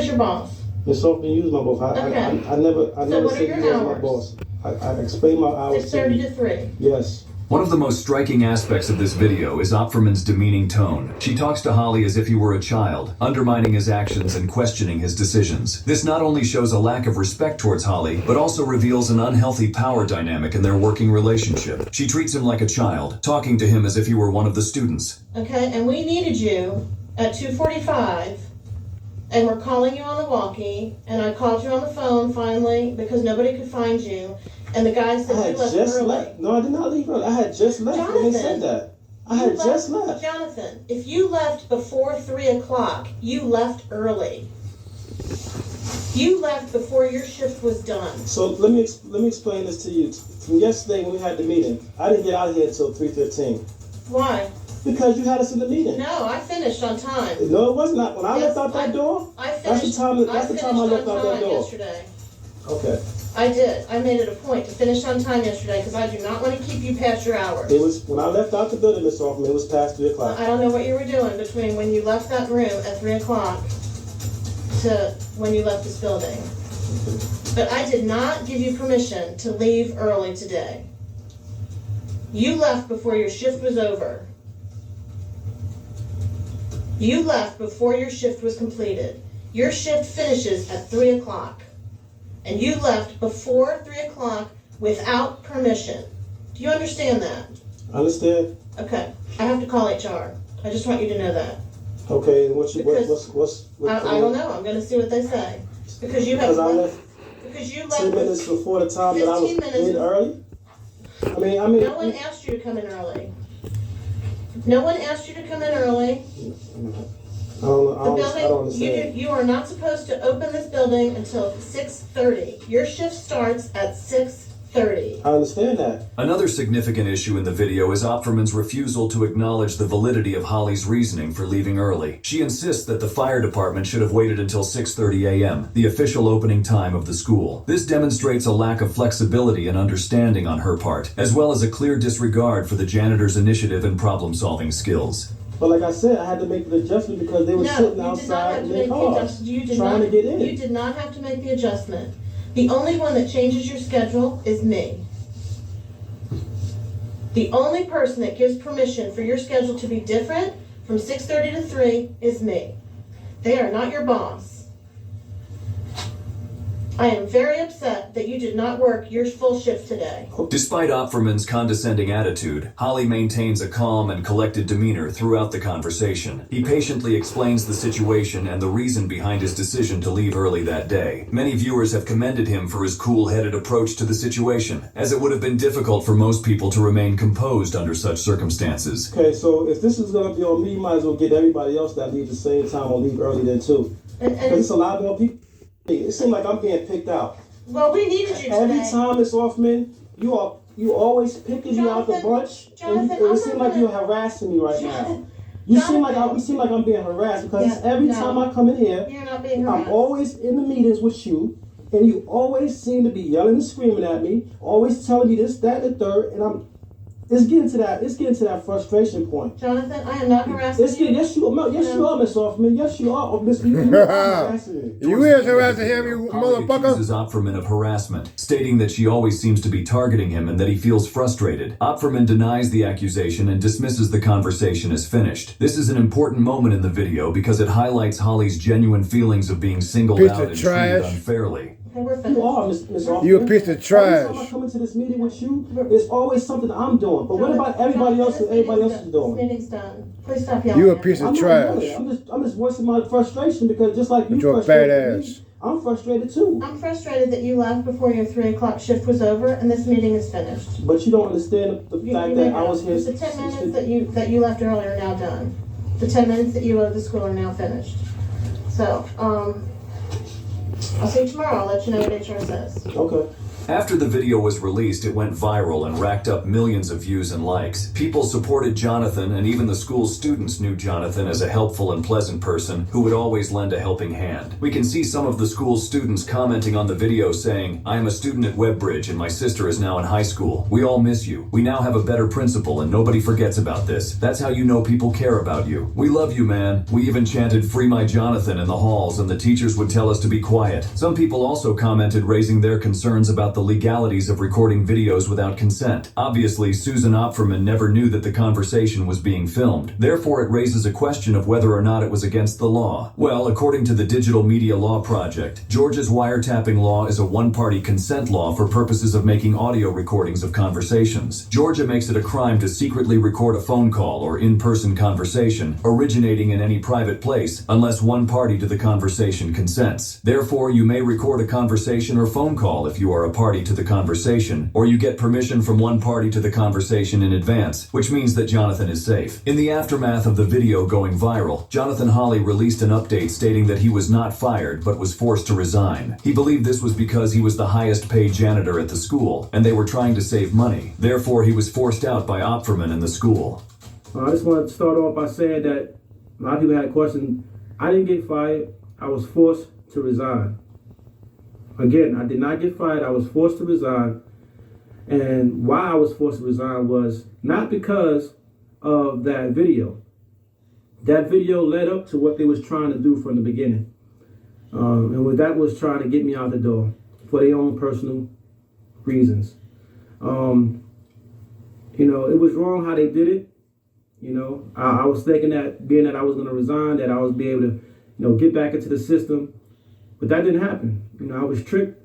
your boss? Ms. Hoffman, you was my boss. I never what are said your you was my hours? boss. I explained my hours. 6:30 to 3. Yes. One of the most striking aspects of this video is Opferman's demeaning tone. She talks to Holly as if he were a child, undermining his actions and questioning his decisions. This not only shows a lack of respect towards Holly, but also reveals an unhealthy power dynamic in their working relationship. She treats him like a child, talking to him as if he were one of the students. Okay, and we needed you at 2:45, and we're calling you on the walkie, and I called you on the phone finally because nobody could find you, and the guy said you left early. Left. No, I did not leave early. I had just left when they said that. I had just left. Jonathan, if you left before 3 o'clock, you left early. You left before your shift was done. So let me explain this to you. From yesterday when we had the meeting, I didn't get out of here until 3:15. Why? Because you had us in the meeting. No, I finished on time. No, it was not. When I Yes, left out that door, I finished. that's the time I left out that door. Yesterday. Okay. I did. I made it a point to finish on time yesterday because I do not want to keep you past your hours. It was when I left out the building, Miss Hoffman. It was past 3 o'clock. I don't know what you were doing between when you left that room at 3 o'clock to when you left this building. But I did not give you permission to leave early today. You left before your shift was over. You left before your shift was completed. Your shift finishes at 3 o'clock. And you left before 3 o'clock without permission. Do you understand that? Understand? Okay. I have to call HR. I just want you to know that. Okay, and what's I don't know. I'm going to see what they say. Because you have because you left 10 minutes before the time that I was 15 minutes in early. I mean. No one asked you to come in early. No one asked you to come in early. I don't understand. You are not supposed to open this building until 6:30. Your shift starts at 6:30. I understand that. Another significant issue in the video is Opferman's refusal to acknowledge the validity of Holly's reasoning for leaving early. She insists that the fire department should have waited until 6:30 a.m., the official opening time of the school. This demonstrates a lack of flexibility and understanding on her part, as well as a clear disregard for the janitor's initiative and problem-solving skills. But like I said, I had to make the adjustment because they were sitting outside in their cars trying to get in. You did not have to make the adjustment. The only one that changes your schedule is me. The only person that gives permission for your schedule to be different from 6:30 to 3 is me. They are not your boss. I am very upset that you did not work your full shift today. Despite Opferman's condescending attitude, Holly maintains a calm and collected demeanor throughout the conversation. He patiently explains the situation and the reason behind his decision to leave early that day. Many viewers have commended him for his cool-headed approach to the situation, as it would have been difficult for most people to remain composed under such circumstances. Okay, so if this is going to be on me, you might as well get everybody else that leave the same time or leave early then too. Because it's a lot more people. It seems like I'm being picked out. Well, we needed you today. Every time, Ms. Hoffman, you always picking me out the bunch, and it seems like you're harassing me right now. You seem like I'm being harassed because every time I come in here, You're not being harassed. I'm always in the meetings with you, and you always seem to be yelling and screaming at me, always telling me this, that, and the third, and it's getting to that frustration point. Jonathan, I am not harassing you. Yes, you are, Miss Hoffman. Yes, you are. Miss, you are harassing me. You is harassing him, you Holly motherfucker. accuses Opferman of harassment, stating that she always seems to be targeting him and that he feels frustrated. Opferman denies the accusation and dismisses the conversation as finished. This is an important moment in the video because it highlights Holly's genuine feelings of being singled out and treated unfairly. You are, Miss Hoffman. You a piece of trash. Every time I come into this meeting with you, there's always something I'm doing. But what about everybody else and everybody else is doing? This meeting's done. Please stop yelling. You a piece of trash. I'm just voicing my frustration because just like you You're a frustrated badass. me, I'm frustrated too. I'm frustrated that you left before your 3 o'clock shift was over and this meeting is finished. But you don't understand the fact that I was here. The 10 minutes that you left earlier are now done. The 10 minutes that you owed the school are now finished. So, I'll see you tomorrow. I'll let you know what HR says. Okay. After the video was released, it went viral and racked up millions of views and likes. People supported Jonathan, and even the school's students knew Jonathan as a helpful and pleasant person who would always lend a helping hand. We can see some of the school's students commenting on the video saying, "I am a student at Webbridge and my sister is now in high school. We all miss you. We now have a better principal and nobody forgets about this. That's how you know people care about you. We love you, man." We even chanted "Free my Jonathan" in the halls, and the teachers would tell us to be quiet. Some people also commented raising their concerns about the legalities of recording videos without consent. Obviously, Susan Opferman never knew that the conversation was being filmed. Therefore, it raises a question of whether or not it was against the law. Well, according to the Digital Media Law Project, Georgia's wiretapping law is a one-party consent law for purposes of making audio recordings of conversations. Georgia makes it a crime to secretly record a phone call or in-person conversation originating in any private place unless one party to the conversation consents. Therefore, you may record a conversation or phone call if you are a party to the conversation, or you get permission from one party to the conversation in advance, which means that Jonathan is safe. In the aftermath of the video going viral, Jonathan Holley released an update stating that he was not fired but was forced to resign. He believed this was because he was the highest paid janitor at the school, and they were trying to save money. Therefore, he was forced out by Opferman and the school. I just want to start off by saying that a lot of people had a question. I didn't get fired. I was forced to resign. Again, I did not get fired. I was forced to resign. And why I was forced to resign was not because of that video. That video led up to what they was trying to do from the beginning. And what that was trying to get me out the door for their own personal reasons. It was wrong how they did it. I was thinking that being that I was going to resign, that I would be able to, get back into the system. But that didn't happen. I was tricked.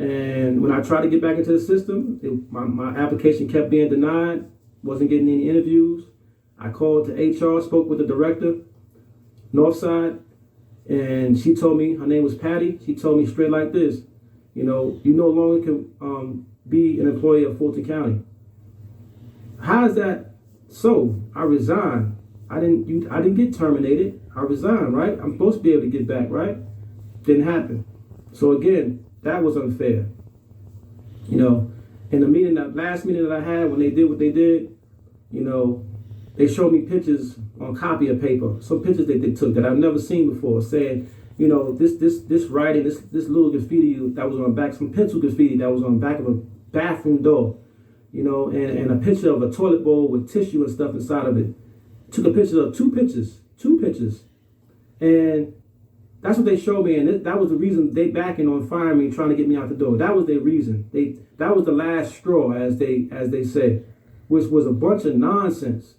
And when I tried to get back into the system, my application kept being denied. Wasn't getting any interviews. I called to HR, spoke with the director, Northside, and she told me, her name was Patty, she told me straight like this, you no longer can be an employee of Fulton County. How is that so? I resigned. I didn't get terminated. I resigned, right? I'm supposed to be able to get back, right? Didn't happen. So again, that was unfair. In the meeting, that last meeting that I had, when they did what they did, they showed me pictures on copy of paper, some pictures that they took that I've never seen before, saying, this writing, this little graffiti that was on the back, some pencil graffiti that was on the back of a bathroom door, and a picture of a toilet bowl with tissue and stuff inside of it. Took a picture of two pictures. And that's what they showed me, and that was the reason they backing on firing me, trying to get me out the door. That was their reason. That was the last straw, as they say, which was a bunch of nonsense.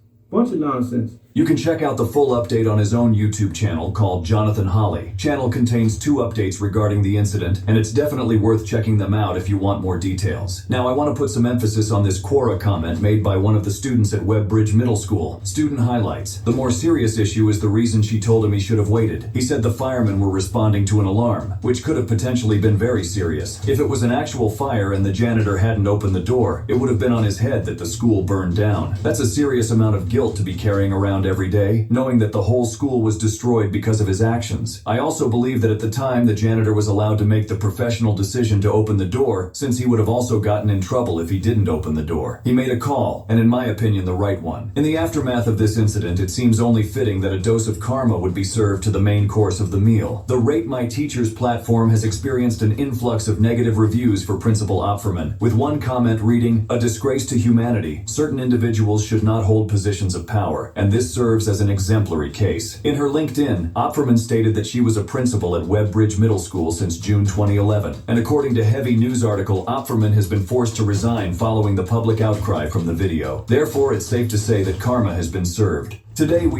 You can check out the full update on his own YouTube channel called Jonathan Holley. Channel contains 2 updates regarding the incident, and it's definitely worth checking them out if you want more details. Now, I want to put some emphasis on this Quora comment made by one of the students at Webbridge Middle School. Student highlights. The more serious issue is the reason she told him he should have waited. He said the firemen were responding to an alarm, which could have potentially been very serious. If it was an actual fire and the janitor hadn't opened the door, it would have been on his head that the school burned down. That's a serious amount of guilt to be carrying around every day, knowing that the whole school was destroyed because of his actions. I also believe that at the time the janitor was allowed to make the professional decision to open the door, since he would have also gotten in trouble if he didn't open the door. He made a call, and in my opinion the right one. In the aftermath of this incident, it seems only fitting that a dose of karma would be served to the main course of the meal. The Rate My Teachers platform has experienced an influx of negative reviews for Principal Opferman, with one comment reading, "A disgrace to humanity. Certain individuals should not hold positions of power, and this serves as an exemplary case." In her LinkedIn, Opferman stated that she was a principal at Webbridge Middle School since June 2011, and according to Heavy News article, Opferman has been forced to resign following the public outcry from the video. Therefore, it's safe to say that karma has been served. Today we